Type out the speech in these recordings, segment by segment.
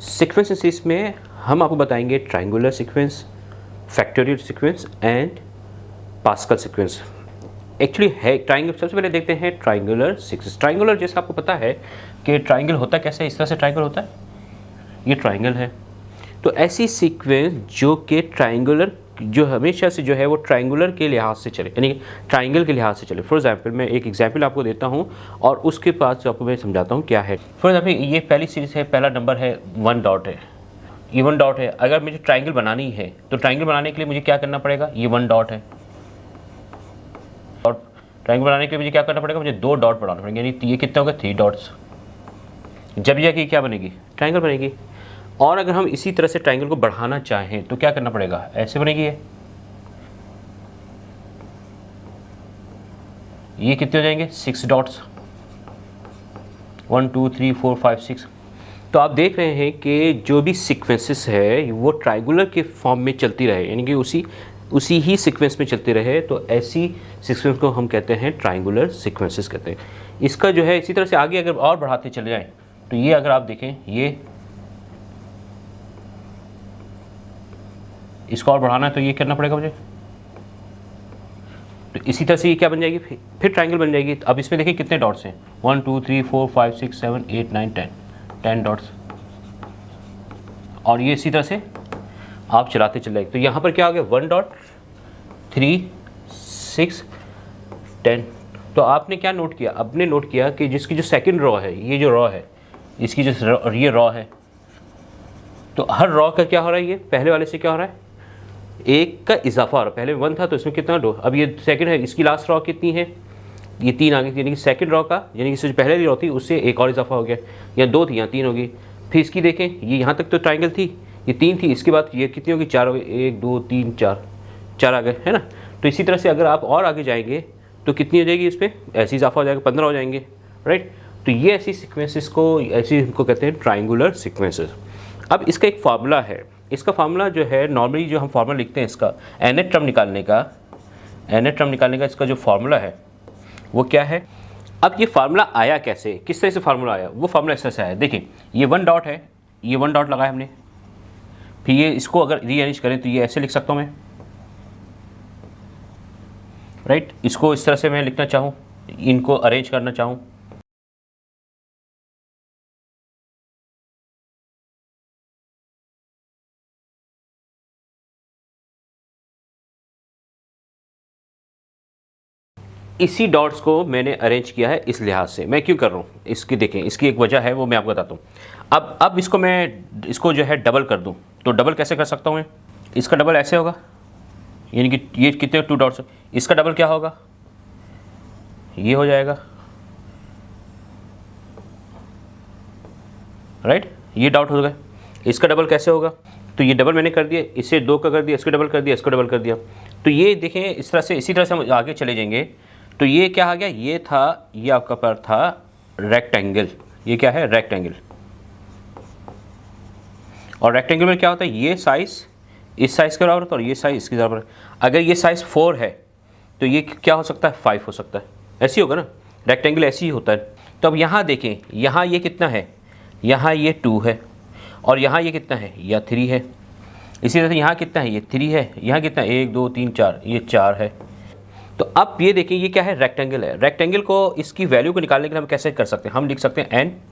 Sequence series में हम आपको बताएंगे triangular sequence, factorial sequence and pascal sequence. Actually है ट्रायंगल। सबसे पहले देखते हैं ट्रायंगुलर सीक्वेंस। ट्रायंगुलर जैसे आपको पता है कि ट्रायंगल होता कैसे, इस तरह से ट्रायंगल होता है, ये ट्रायंगल है। तो ऐसी सीक्वेंस जो कि ट्रायंगुलर, जो हमेशा से जो है वो ट्रायंगुलर के लिहाज से चले, यानी ट्रायंगल के लिहाज से चले। फॉर एग्जांपल मैं एक एग्जांपल आपको देता हूँ और उसके बाद आपको मैं समझाता हूँ क्या है। फॉर एग्जांपल ये पहली सीरीज है, पहला नंबर है 1 डॉट है, ये 1 डॉट है। अगर मुझे ट्रायंगल बनानी है तो ट्रायंगल बनाने के लिए मुझे क्या करना पड़ेगा, ये 1 डॉट है, और ट्रायंगल बनाने के लिए मुझे क्या करना पड़ेगा, मुझे 2 डॉट बनाना पड़ेगा, यानी ये कितने हो गए 3 डॉट्स। जब जाके क्या बनेगी, ट्रायंगल बनेगी। और अगर हम इसी तरह से ट्रायंगल को बढ़ाना चाहें तो क्या करना पड़ेगा, ऐसे बनेगी ये कितने हो जाएंगे 6 डॉट्स, 1 2 3 4 5 6। तो आप देख रहे हैं कि जो भी सीक्वेंसेस है वो ट्रायंगुलर के फॉर्म में चलती रहे, यानी कि उसी ही सीक्वेंस में चलती रहे। तो ऐसी सीक्वेंस को हम कहते हैं ट्रायंगुलर सीक्वेंसेस कहते हैं। इसका जो है इसी तरह से आगे अगर और बढ़ाते चले जाएं तो ये अगर आप देखें, ये इसको और बढ़ाना है तो ये करना पड़ेगा मुझे। तो इसी तरह से ये क्या बन जाएगी, फिर ट्रायंगल बन जाएगी। अब इसमें देखिए कितने डॉट्स हैं, 1 2 3 4 5 6 7 8 9 10 डॉट्स। और ये इसी तरह से आप चलाते चले जाएंगे। तो यहाँ पर क्या हो गया, 1 डॉट 3 6 10। तो आपने क्या नोट किया, आपने नोट किया कि जिसकी जो सेकंड रॉ है, ये जो रॉ है, इसकी जो ये रॉ है, तो हर रॉ का क्या हो रहा है, ये पहले वाले से क्या हो रहा है, एक का इजाफा हो रहा है। पहले 1 था तो इसमें कितना डो, अब ये सेकंड है, इसकी लास्ट रॉ कितनी है, ये 3 आ गई, यानी कि सेकंड रॉ का, यानी कि जो पहले रॉ थी उससे एक और इजाफा हो गया। यहाँ 2 थी, यहाँ 3 होगी। फिर इसकी देखें, ये यहाँ तक तो ट्रायंगल थी, ये 3 थी, इसके बाद ये कितनी होगी, 4 हो गई, 1 2 3 4 आ गए, है ना। तो इसी तरह से अगर आप और आगे जाएंगे तो कितनी हो जाएगी, इस पर ऐसी इजाफा हो जाएगा, 15 हो जाएंगे, राइट। तो ये ऐसी सीक्वेंसेस को, ऐसी इनको कहते हैं ट्रायंगुलर सीक्वेंसेस। अब इसका एक फार्मूला है, इसका फार्मूला जो है नॉर्मली जो हम फार्मूला लिखते हैं इसका nth टर्म निकालने का इसका जो फार्मूला है वो क्या है। अब ये फार्मूला आया कैसे, किस तरह से फार्मूला आया, वो फार्मूला इस तरह से आया। देखिए ये 1 डॉट है, ये 1 डॉट लगाया हमने, फिर ये इसको अगर रीअरेंज करें तो ये ऐसे लिख सकता हूँ मैं, राइट। इसको इस तरह से मैं लिखना चाहूँ, इनको अरेंज करना चाहूँ, इसी डॉट्स को मैंने अरेंज किया है इस लिहाज से। मैं क्यों कर रहा हूँ, इसकी देखें, इसकी एक वजह है, वो मैं आपको बताता हूँ। अब इसको मैं इसको जो है डबल कर दूँ, तो डबल कैसे कर सकता हूँ मैं, इसका डबल ऐसे होगा, यानी कि ये कितने 2 डॉट्स, इसका डबल क्या होगा, ये हो जाएगा, राइट। ये डॉट हो गए, इसका डबल कैसे होगा, तो ये डबल मैंने कर दिया, इसे 2 का कर दिया, इसको डबल कर दिया, इसको डबल कर दिया। तो ये देखें इस तरह से, इसी तरह से हम आगे चले जाएंगे। तो ये क्या आ गया, ये था, ये आपका पर था रेक्टेंगल, ये क्या है रेक्टेंगल। और रेक्टेंगल में क्या होता है, ये साइज़ इस साइज़ के बराबर होता है और ये साइज़ इसके बराबर। अगर ये साइज़ 4 है तो ये क्या हो सकता है, 5 हो सकता है, ऐसे होगा ना, रेक्टेंगल ऐसे ही होता है। तो अब यहाँ देखें, यहाँ ये कितना है, यहाँ ये 2 है, और यहाँ ये कितना है, यह 3 है। इसी तरह से यहाँ कितना है, ये 3 है, यहाँ कितना है 1 2 3 4, ये 4 है। तो अब ये देखिए ये क्या है, रेक्टेंगल है। रेक्टेंगल को इसकी वैल्यू को निकालने के लिए हम कैसे कर सकते हैं, हम लिख सकते हैं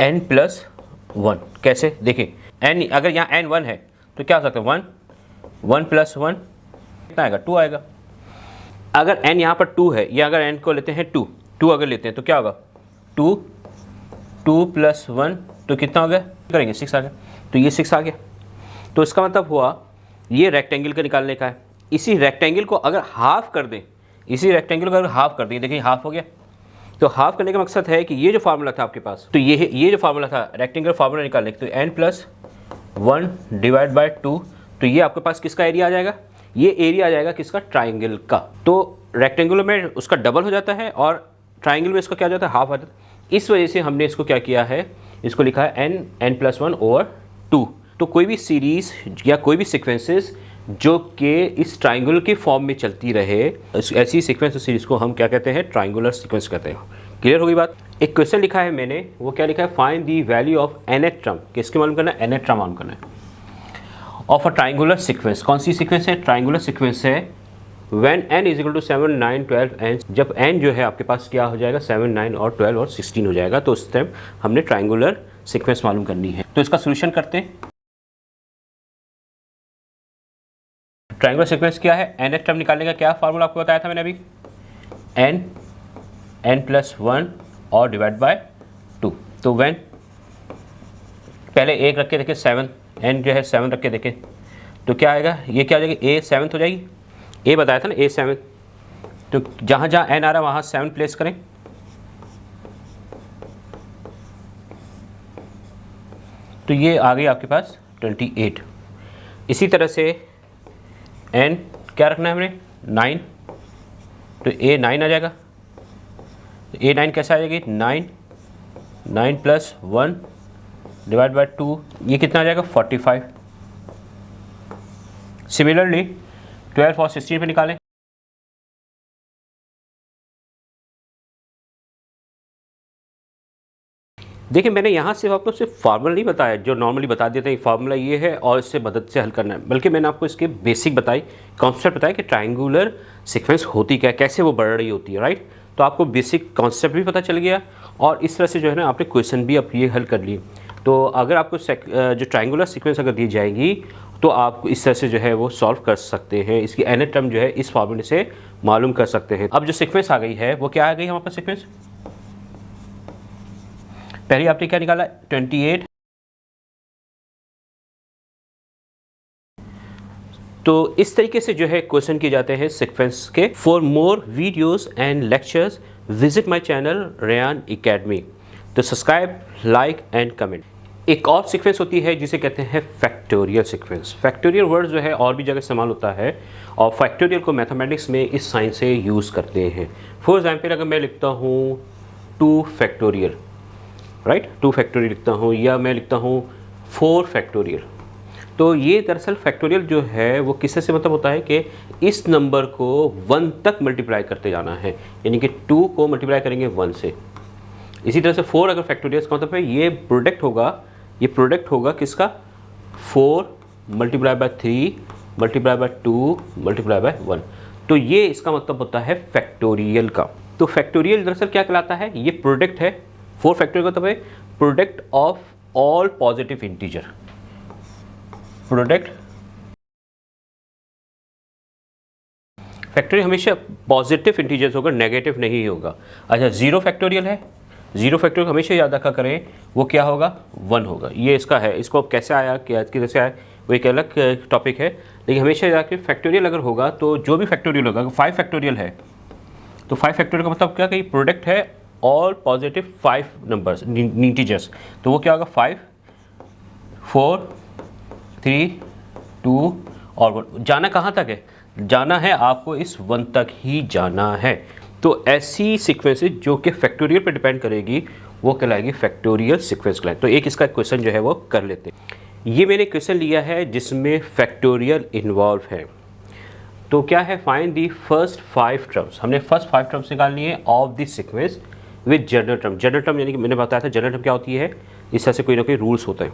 n प्लस 1। कैसे, देखिए n, अगर यहाँ n 1 है तो क्या हो सकता है, 1 प्लस 1 कितना आएगा, 2 आएगा। अगर n यहाँ पर 2 है, या अगर n को लेते हैं 2 अगर लेते हैं तो क्या होगा, 2 प्लस 1 तो कितना हो गया, करेंगे 6 आ गया। तो ये 6 आ गया। तो इसका मतलब हुआ ये रेक्टेंगल का निकालने का है। इसी रेक्टेंगल को अगर हाफ कर दें, देखिए हाफ हो गया। तो हाफ करने का मकसद है कि ये जो फार्मूला था आपके पास, तो ये जो फार्मूला था रेक्टेंगल फार्मूला निकालने का, तो n प्लस 1 डिवाइड बाय 2, तो ये आपके पास किसका एरिया आ जाएगा, ये एरिया आ जाएगा किसका, ट्राइंगल का। तो रेक्टेंगल में उसका डबल हो जाता है और ट्राइंगल में इसका क्या हो जाता है, हाफ आ जाता है। इस वजह से हमने इसको क्या किया है, इसको लिखा है n प्लस 1 ओवर 2। तो कोई भी सीरीज़ या कोई भी सीक्वेंसेस जो कि इस ट्राइंगल के फॉर्म में चलती रहे, ऐसी सीक्वेंस सीरीज़ को हम क्या कहते हैं, ट्राइंगुलर सीक्वेंस कहते हैं। क्लियर होगी बात। एक क्वेश्चन लिखा है मैंने, वो क्या लिखा है, find the value of nth term, किसके मालूम करना है, nth टर्म मालूम करना है ऑफ अ ट्राइंगुलर सीक्वेंस। कौन सी सीक्वेंस है, ट्राइंगुलर सीक्वेंस है। When n is equal to 7, 9, 12 n, जब n जो है आपके पास क्या हो जाएगा, 7, 9 और 12 और 16 हो जाएगा, तो उस टाइम हमने ट्राइंगुलर सीक्वेंस मालूम करनी है। तो इसका सोल्यूशन करते हैं। ट्राइंगुलर सीक्वेंस क्या है, nth टर्म निकालने का क्या फार्मूला आपको बताया था मैंने अभी, n+1 और डिवाइड बाय 2। तो व्हेन पहले एक रख के देखें 7, n जो है 7 रख के देखें तो क्या आएगा, ये क्या आ जाएगी, a 7 हो जाएगी, a बताया था ना a 7, तो जहाँ जहाँ n आ रहा है वहाँ 7 प्लेस करें, तो ये आ गई आपके पास 28। इसी तरह से n क्या रखना है हमने, 9, तो a 9 आ जाएगा, तो a 9 कैसे आ जाएगी, 9 + 1 डिवाइड बाय 2, ये कितना आ जाएगा, 45। सिमिलरली 12 और 16 पे निकालें, देखिए मैंने यहाँ से आपको सिर्फ फार्मूला नहीं बताया जो नॉर्मली बता देते हैं, फार्मूला ये है और इससे मदद से हल करना है, बल्कि मैंने आपको इसके बेसिक बताई, कॉन्सेप्ट बताया कि ट्राइंगुलर सीक्वेंस होती क्या है, कैसे वो बढ़ रही होती है, राइट। तो आपको बेसिक कॉन्सेप्ट भी पता चल गया और इस तरह से जो है ना आपने क्वेश्चन भी अब ये हल कर लिए। तो अगर आपको जो ट्राइंगुलर सीक्वेंस अगर दी जाएगी तो आप इस तरह से जो है वो सॉल्व कर सकते हैं, इसकी nth टर्म जो है इस फार्मूले से मालूम कर सकते हैं। अब जो सीक्वेंस आ गई है वो क्या आ गई हमारे पास सीक्वेंस, पहले आपने क्या निकाला, 28। तो इस तरीके से जो है क्वेश्चन किए जाते हैं सीक्वेंस के। For more videos and lectures visit my channel Rayan academy. तो सब्सक्राइब, लाइक एंड कमेंट। एक और सीक्वेंस होती है जिसे कहते हैं फैक्टोरियल सीक्वेंस। फैक्टोरियल वर्ड जो है और भी जगह इस्तेमाल होता है और फैक्टोरियल को मैथमेटिक्स में इस साइन से यूज़ करते हैं। फॉर एग्जाम्पल अगर मैं लिखता हूँ 2 फैक्टोरियल, राइट, 2 फैक्टोरियल लिखता हूँ, या मैं लिखता हूँ 4 फैक्टोरियल, तो ये दरअसल फैक्टोरियल जो है वो किससे से मतलब होता है कि इस नंबर को 1 तक मल्टीप्लाई करते जाना है, यानी कि 2 को मल्टीप्लाई करेंगे 1 से। इसी तरह से 4 अगर फैक्टोरियल का मतलब है ये प्रोडक्ट होगा किसका, 4 multiply by 3 multiply by 2 multiply by 1, तो ये इसका मतलब होता है फैक्टोरियल का। तो फैक्टोरियल दरअसल क्या कहलाता है, ये प्रोडक्ट है, 4 फैक्टोरियल का मतलब है product of all positive integer, product factorial हमेशा पॉजिटिव इंटीजर्स होगा, नेगेटिव नहीं होगा। अच्छा 0 फैक्टोरियल है, 0 फैक्टोरियल हमेशा याद रखा करें वो क्या होगा, 1 होगा। ये इसका है, इसको अब कैसे आया, क्या कैसे आया वो एक अलग टॉपिक है, लेकिन हमेशा याद रखें फैक्टोरियल अगर होगा तो जो भी फैक्टोरियल होगा, अगर 5 फैक्टोरियल है तो 5 फैक्टोरियल का मतलब क्या, कि प्रोडक्ट है ऑल पॉजिटिव 5 नंबर्स इंटीजर्स, तो वो क्या होगा 5, 4, 3, 2 और 1। जाना कहाँ तक है, जाना है आपको इस 1 तक ही जाना है। तो ऐसी सीक्वेंसेस जो कि फैक्टोरियल पर डिपेंड करेगी वो कहलाएगी फैक्टोरियल सीक्वेंस कहलाएगी। तो एक इसका क्वेश्चन जो है वो कर लेते हैं। ये मैंने क्वेश्चन लिया है जिसमें फैक्टोरियल इन्वॉल्व है। तो क्या है, फाइंड दी फर्स्ट 5 टर्म्स, हमने फर्स्ट 5 टर्म्स निकालनी है of this sequence with general term. General term यानी कि मैंने बताया था जनरल टर्म क्या होती है, इस तरह से कोई ना कोई रूल्स होते हैं,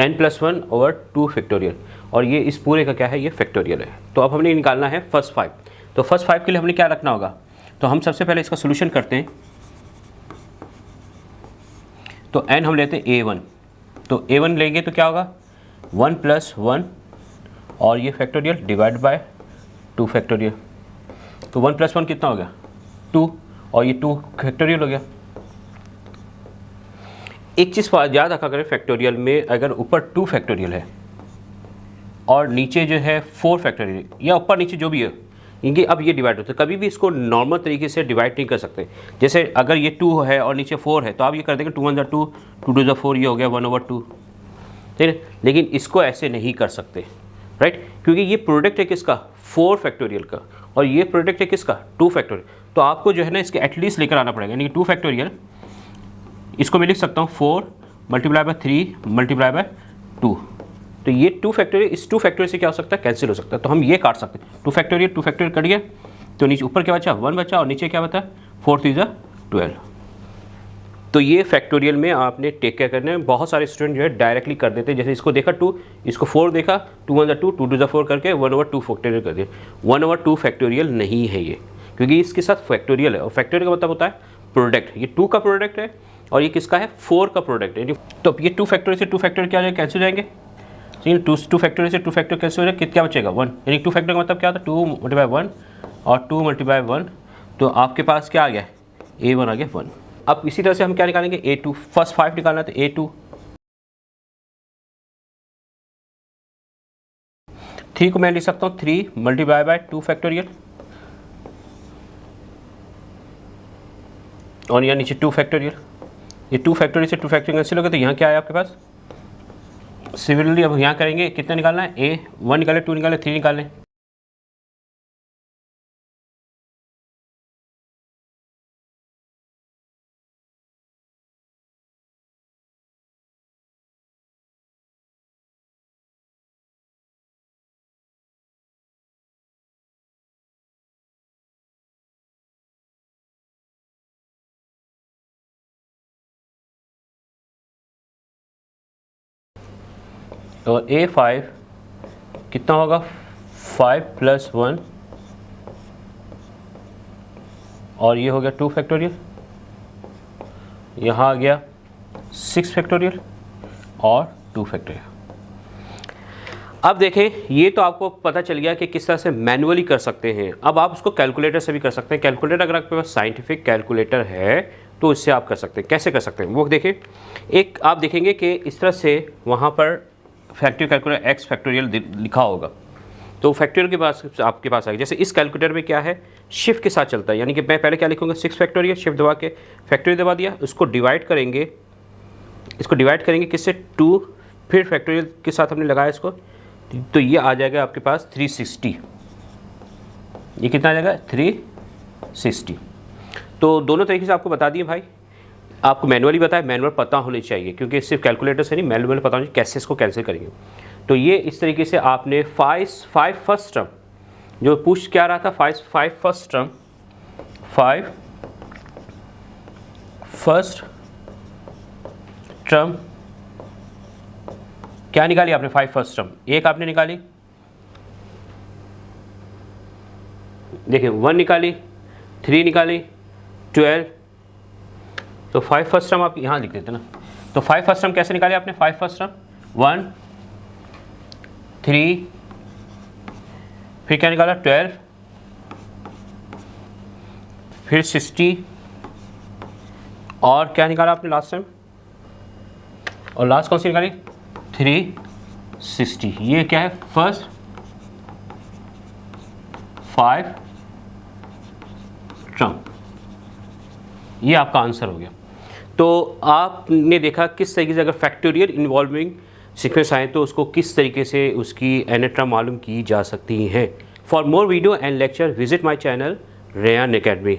n+1 ओवर 2 फैक्टोरियल, और ये इस पूरे का क्या है, ये फैक्टोरियल है। तो अब हमने निकालना है फर्स्ट 5। तो फर्स्ट 5 के लिए हमने क्या रखना होगा, तो हम सबसे पहले इसका सोल्यूशन करते हैं। तो n हम लेते हैं a1, तो a1 लेंगे तो क्या होगा 1 + 1 और ये फैक्टोरियल डिवाइड बाय 2 फैक्टोरियल, तो 1 + 1 कितना हो गया 2 और ये 2 फैक्टोरियल हो गया। एक चीज़ याद रखा करें, फैक्टोरियल में अगर ऊपर 2 फैक्टोरियल है और नीचे जो है 4 फैक्टोरियल या ऊपर नीचे जो भी है, इनके अब ये डिवाइड होते हैं, कभी भी इसको नॉर्मल तरीके से डिवाइड नहीं कर सकते। जैसे अगर ये 2 है और नीचे 4 है तो आप ये कर देंगे 2 × 1 = 2, 2 × 2 = 4, ये हो गया 1/2, ठीक है। लेकिन इसको ऐसे नहीं कर सकते, राइट, क्योंकि ये प्रोडक्ट है किसका, 4 फैक्टोरियल का, और ये प्रोडक्ट है किसका, 2 फैक्टोरियल। तो आपको जो है ना इसके एटलीस्ट लेकर आना पड़ेगा, यानी कि 2 फैक्टोरियल, इसको मैं लिख सकता हूँ 4 × 3 × 2, तो ये 2 फैक्टोरियल इस 2 फैक्टोरियल से क्या हो सकता है, कैंसिल हो सकता है। तो हम ये काट सकते हैं, 2 फैक्टोरियल कट गया, तो नीचे ऊपर क्या बचा 1 बचा और नीचे क्या बचा 4 × 3 = 12। तो ये फैक्टोरियल में आपने टेक केयर करना है। बहुत सारे स्टूडेंट जो है डायरेक्टली कर देते हैं, जैसे इसको देखा 2, इसको 4 देखा, 2 1 2, 2 2 4 करके 1/2 फैक्टोरियल कर दिया। 1/2 फैक्टोरियल नहीं है ये, क्योंकि इसके साथ फैक्टोरियल है, और फैक्टोरियल का मतलब होता है प्रोडक्ट। ये 2 का प्रोडक्ट है और ये किसका है, 4 का प्रोडक्ट है। तो अब ये 2 फैक्टोरियल से 2 फैक्टोरियल क्या हो जाएगा, कैंसिल हो जाएंगे। ठीक है, 2 फैक्टोरियल से 2 फैक्टोरियल कैंसिल हो जाएगा, क्या बचेगा 1, यानी 2 फैक्टोरियल का मतलब क्या होता है 2 × 1 और 2 × 1, तो आपके पास क्या आ गया, A1 आ गया 1। अब इसी तरह से हम क्या निकालेंगे, A2, फर्स्ट 5 निकालना है तो A2, 3 को मैं लिख सकता हूँ 3 × 2 फैक्टोरियल, और यहाँ नीचे 2 फैक्टोरियल। ये 2 फैक्टोरियल से 2 फैक्टोरियल कैंसिल हो गया, तो यहाँ क्या है आपके पास, सिमिलरली अब यहाँ करेंगे, कितना निकालना है, A1 निकाले, 2 निकाले, 3 निकालें, और A5 कितना होगा, 5 + 1, और ये हो गया 2 फैक्टोरियल, यहाँ आ गया 6 फैक्टोरियल और 2 फैक्टोरियल। अब देखें, ये तो आपको पता चल गया कि किस तरह से मैनुअली कर सकते हैं। अब आप उसको कैलकुलेटर से भी कर सकते हैं। कैलकुलेटर अगर आपके पास साइंटिफिक कैलकुलेटर है तो इससे आप कर सकते हैं। कैसे कर सकते हैं वो देखें। एक आप देखेंगे कि इस तरह से वहाँ पर फैक्टोरियल कैलकुलेटर x फैक्टोरियल लिखा होगा, तो फैक्टोरियल के पास आपके पास आएगा। जैसे इस कैलकुलेटर में क्या है, शिफ्ट के साथ चलता है, यानी कि मैं पहले क्या लिखूँगा, 6 फैक्टोरियल, शिफ्ट दबा के फैक्टोरियल दबा दिया, उसको डिवाइड करेंगे, इसको डिवाइड करेंगे किससे, 2, फिर फैक्टोरियल के साथ हमने लगाया इसको, तो ये आ जाएगा आपके पास 360। ये कितना आ जाएगा, 360। तो दोनों तरीके से आपको बता दिए भाई। आपको मैनुअली बताया, मैनुअल पता होनी चाहिए, क्योंकि सिर्फ कैलकुलेटर से नहीं, मैनुअल पता होनी चाहिए कैसे इसको कैंसिल करेंगे। तो ये इस तरीके से आपने 5 फर्स्ट टर्म, जो पूछ क्या रहा था, 5 फर्स्ट टर्म, 5 फर्स्ट टर्म क्या निकाली आपने, 5 फर्स्ट टर्म, एक आपने निकाली, देखिए 1 निकाली, 3 निकाली, 12, तो 5 फर्स्ट टर्म आप यहाँ लिख देते ना। तो 5 फर्स्ट टर्म कैसे निकाले आपने, 5 फर्स्ट टर्म 1 3, फिर क्या निकाला 12, फिर 60, और क्या निकाला आपने लास्ट टाइम, और लास्ट कौन सी निकाली 360। ये क्या है, फर्स्ट 5 टर्म, ये आपका आंसर हो गया। तो आपने देखा किस तरीके से अगर फैक्टोरियल इन्वॉल्विंग सीक्वेंस आए तो उसको किस तरीके से उसकी एनेट्रा मालूम की जा सकती है। For more video and lecture visit my channel Rayan academy.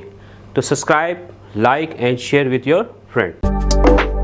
तो subscribe, like and share with your friend.